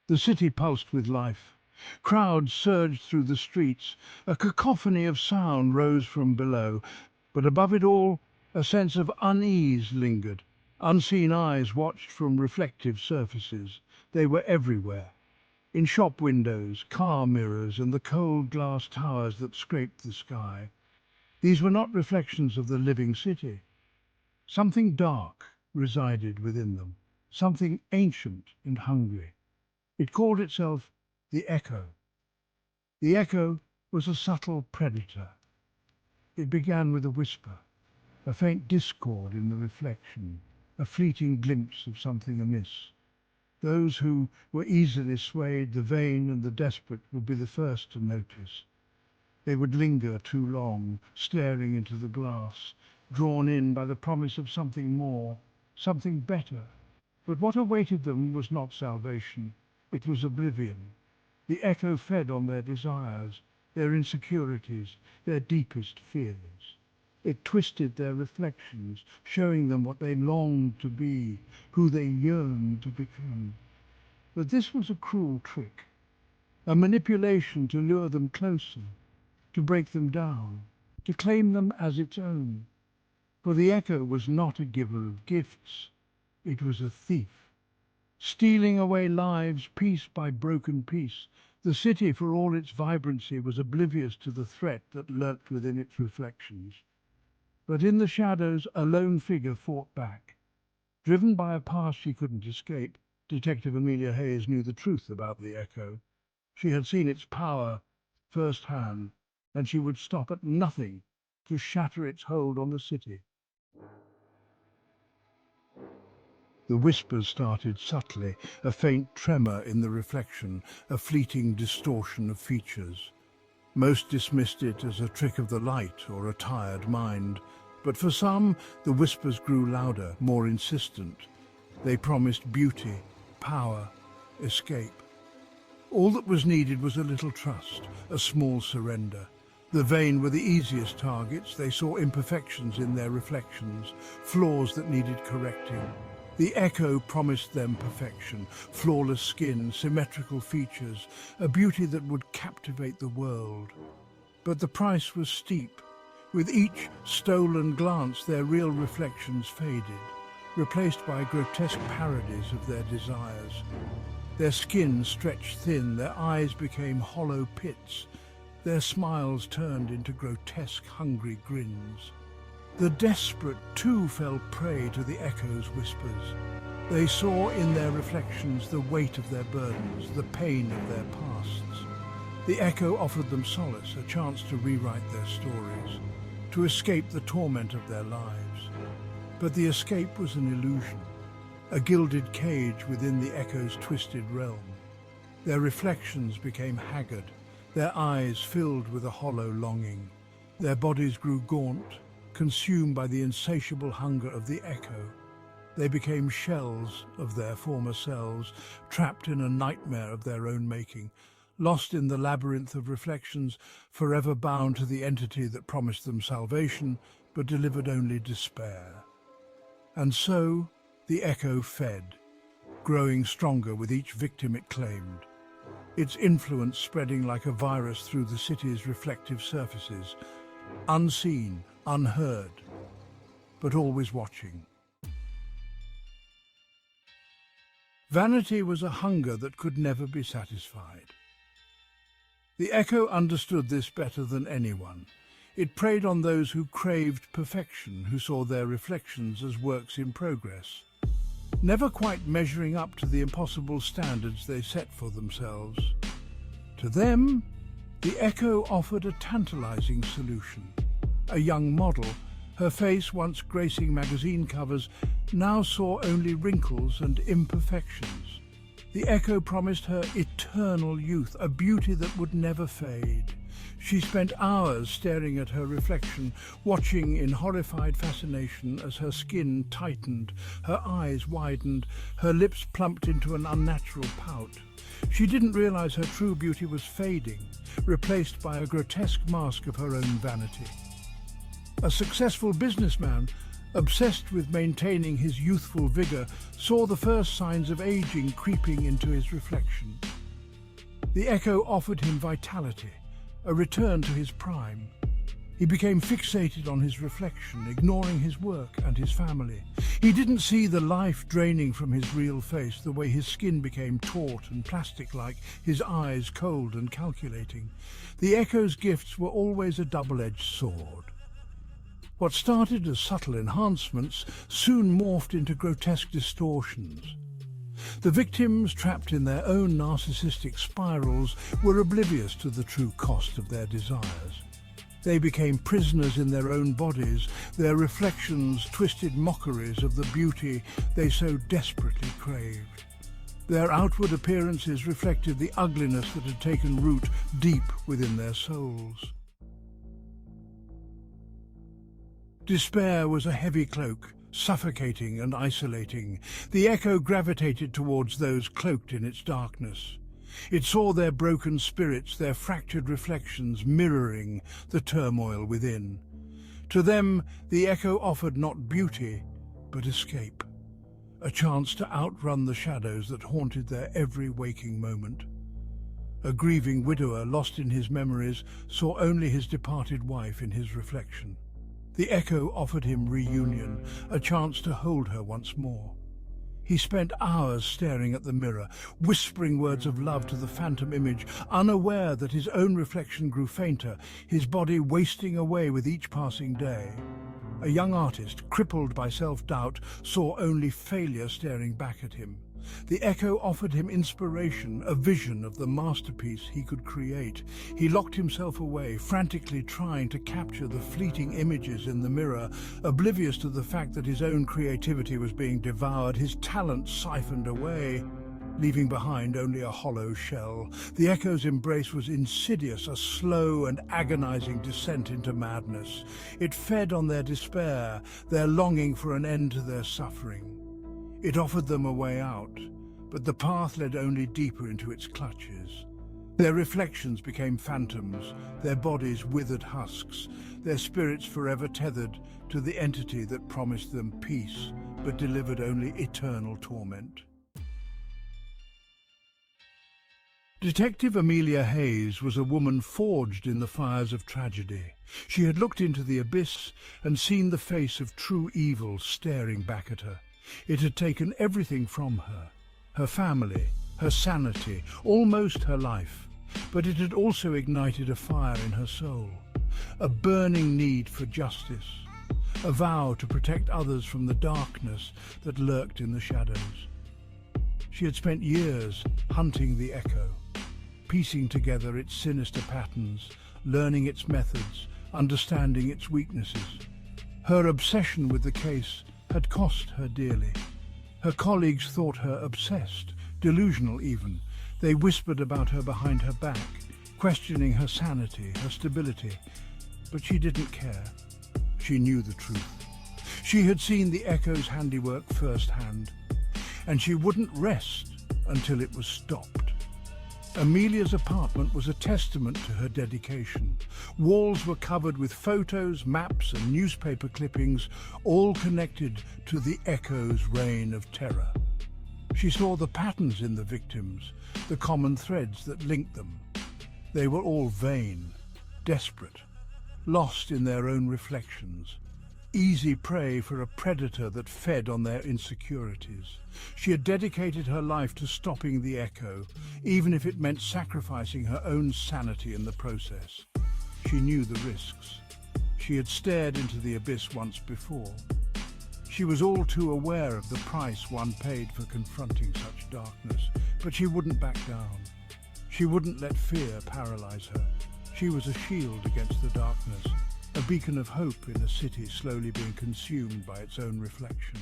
The city pulsed with life. Crowds surged through the streets. A cacophony of sound rose from below, but above it all, a sense of unease lingered. Unseen eyes watched from reflective surfaces. They were everywhere. In shop windows, car mirrors, and the cold glass towers that scraped the sky. These were not reflections of the living city. Something dark resided within them, something ancient and hungry. It called itself the Echo. The Echo was a subtle predator. It began with a whisper, a faint discord in the reflection, a fleeting glimpse of something amiss. Those who were easily swayed, the vain and the desperate, would be the first to notice. They would linger too long, staring into the glass, drawn in by the promise of something more, something better. But what awaited them was not salvation. It was oblivion. The Echo fed on their desires, their insecurities, their deepest fears. It twisted their reflections, showing them what they longed to be, who they yearned to become. But this was a cruel trick, a manipulation to lure them closer, to break them down, to claim them as its own. For the Echo was not a giver of gifts, it was a thief, stealing away lives piece by broken piece. The city, for all its vibrancy, was oblivious to the threat that lurked within its reflections. But in the shadows, a lone figure fought back. Driven by a past she couldn't escape, Detective Amelia Hayes knew the truth about the Echo. She had seen its power firsthand, and she would stop at nothing to shatter its hold on the city. The whispers started subtly, a faint tremor in the reflection, a fleeting distortion of features. Most dismissed it as a trick of the light or a tired mind, but for some the whispers grew louder, more insistent. They promised beauty, power, escape. All that was needed was a little trust, a small surrender. The vain were the easiest targets. They saw imperfections in their reflections, flaws that needed correcting. The Echo promised them perfection, flawless skin, symmetrical features, a beauty that would captivate the world. But the price was steep. With each stolen glance, their real reflections faded, replaced by grotesque parodies of their desires. Their skin stretched thin, their eyes became hollow pits, their smiles turned into grotesque, hungry grins. The desperate, too, fell prey to the Echo's whispers. They saw in their reflections the weight of their burdens, the pain of their pasts. The Echo offered them solace, a chance to rewrite their stories, to escape the torment of their lives. But the escape was an illusion, a gilded cage within the Echo's twisted realm. Their reflections became haggard, their eyes filled with a hollow longing. Their bodies grew gaunt, consumed by the insatiable hunger of the Echo. They became shells of their former selves, trapped in a nightmare of their own making, lost in the labyrinth of reflections, forever bound to the entity that promised them salvation, but delivered only despair. And so the Echo fed, growing stronger with each victim it claimed, its influence spreading like a virus through the city's reflective surfaces, unseen, unheard, but always watching. Vanity was a hunger that could never be satisfied. The Echo understood this better than anyone. It preyed on those who craved perfection, who saw their reflections as works in progress, never quite measuring up to the impossible standards they set for themselves. To them, the Echo offered a tantalizing solution. A young model, her face once gracing magazine covers, now saw only wrinkles and imperfections. The Echo promised her eternal youth, a beauty that would never fade. She spent hours staring at her reflection, watching in horrified fascination as her skin tightened, her eyes widened, her lips plumped into an unnatural pout. She didn't realize her true beauty was fading, replaced by a grotesque mask of her own vanity. A successful businessman, obsessed with maintaining his youthful vigor, saw the first signs of aging creeping into his reflection. The echo offered him vitality, a return to his prime. He became fixated on his reflection, ignoring his work and his family. He didn't see the life draining from his real face, the way his skin became taut and plastic-like, his eyes cold and calculating. The echo's gifts were always a double-edged sword. What started as subtle enhancements soon morphed into grotesque distortions. The victims, trapped in their own narcissistic spirals, were oblivious to the true cost of their desires. They became prisoners in their own bodies, their reflections twisted mockeries of the beauty they so desperately craved. Their outward appearances reflected the ugliness that had taken root deep within their souls. Despair was a heavy cloak, suffocating and isolating. The echo gravitated towards those cloaked in its darkness. It saw their broken spirits, their fractured reflections mirroring the turmoil within. To them, the echo offered not beauty, but escape, a chance to outrun the shadows that haunted their every waking moment. A grieving widower, lost in his memories, saw only his departed wife in his reflection. The echo offered him reunion, a chance to hold her once more. He spent hours staring at the mirror, whispering words of love to the phantom image, unaware that his own reflection grew fainter, his body wasting away with each passing day. A young artist, crippled by self-doubt, saw only failure staring back at him. The echo offered him inspiration, a vision of the masterpiece he could create. He locked himself away, frantically trying to capture the fleeting images in the mirror, oblivious to the fact that his own creativity was being devoured, his talent siphoned away, leaving behind only a hollow shell. The echo's embrace was insidious, a slow and agonizing descent into madness. It fed on their despair, their longing for an end to their suffering. It offered them a way out, but the path led only deeper into its clutches. Their reflections became phantoms, their bodies withered husks, their spirits forever tethered to the entity that promised them peace, but delivered only eternal torment. Detective Amelia Hayes was a woman forged in the fires of tragedy. She had looked into the abyss and seen the face of true evil staring back at her. It had taken everything from her, her family, her sanity, almost her life, but it had also ignited a fire in her soul, a burning need for justice, a vow to protect others from the darkness that lurked in the shadows. She had spent years hunting the echo, piecing together its sinister patterns, learning its methods, understanding its weaknesses. Her obsession with the case had cost her dearly. Her colleagues thought her obsessed, delusional even. They whispered about her behind her back, questioning her sanity, her stability. But she didn't care. She knew the truth. She had seen the echo's handiwork firsthand, and she wouldn't rest until it was stopped. Amelia's apartment was a testament to her dedication. Walls were covered with photos, maps and newspaper clippings, all connected to the echo's reign of terror. She saw the patterns in the victims, the common threads that linked them. They were all vain, desperate, lost in their own reflections, easy prey for a predator that fed on their insecurities. She had dedicated her life to stopping the echo, even if it meant sacrificing her own sanity in the process. She knew the risks. She had stared into the abyss once before. She was all too aware of the price one paid for confronting such darkness, but she wouldn't back down. She wouldn't let fear paralyze her. She was a shield against the darkness, a beacon of hope in a city slowly being consumed by its own reflection.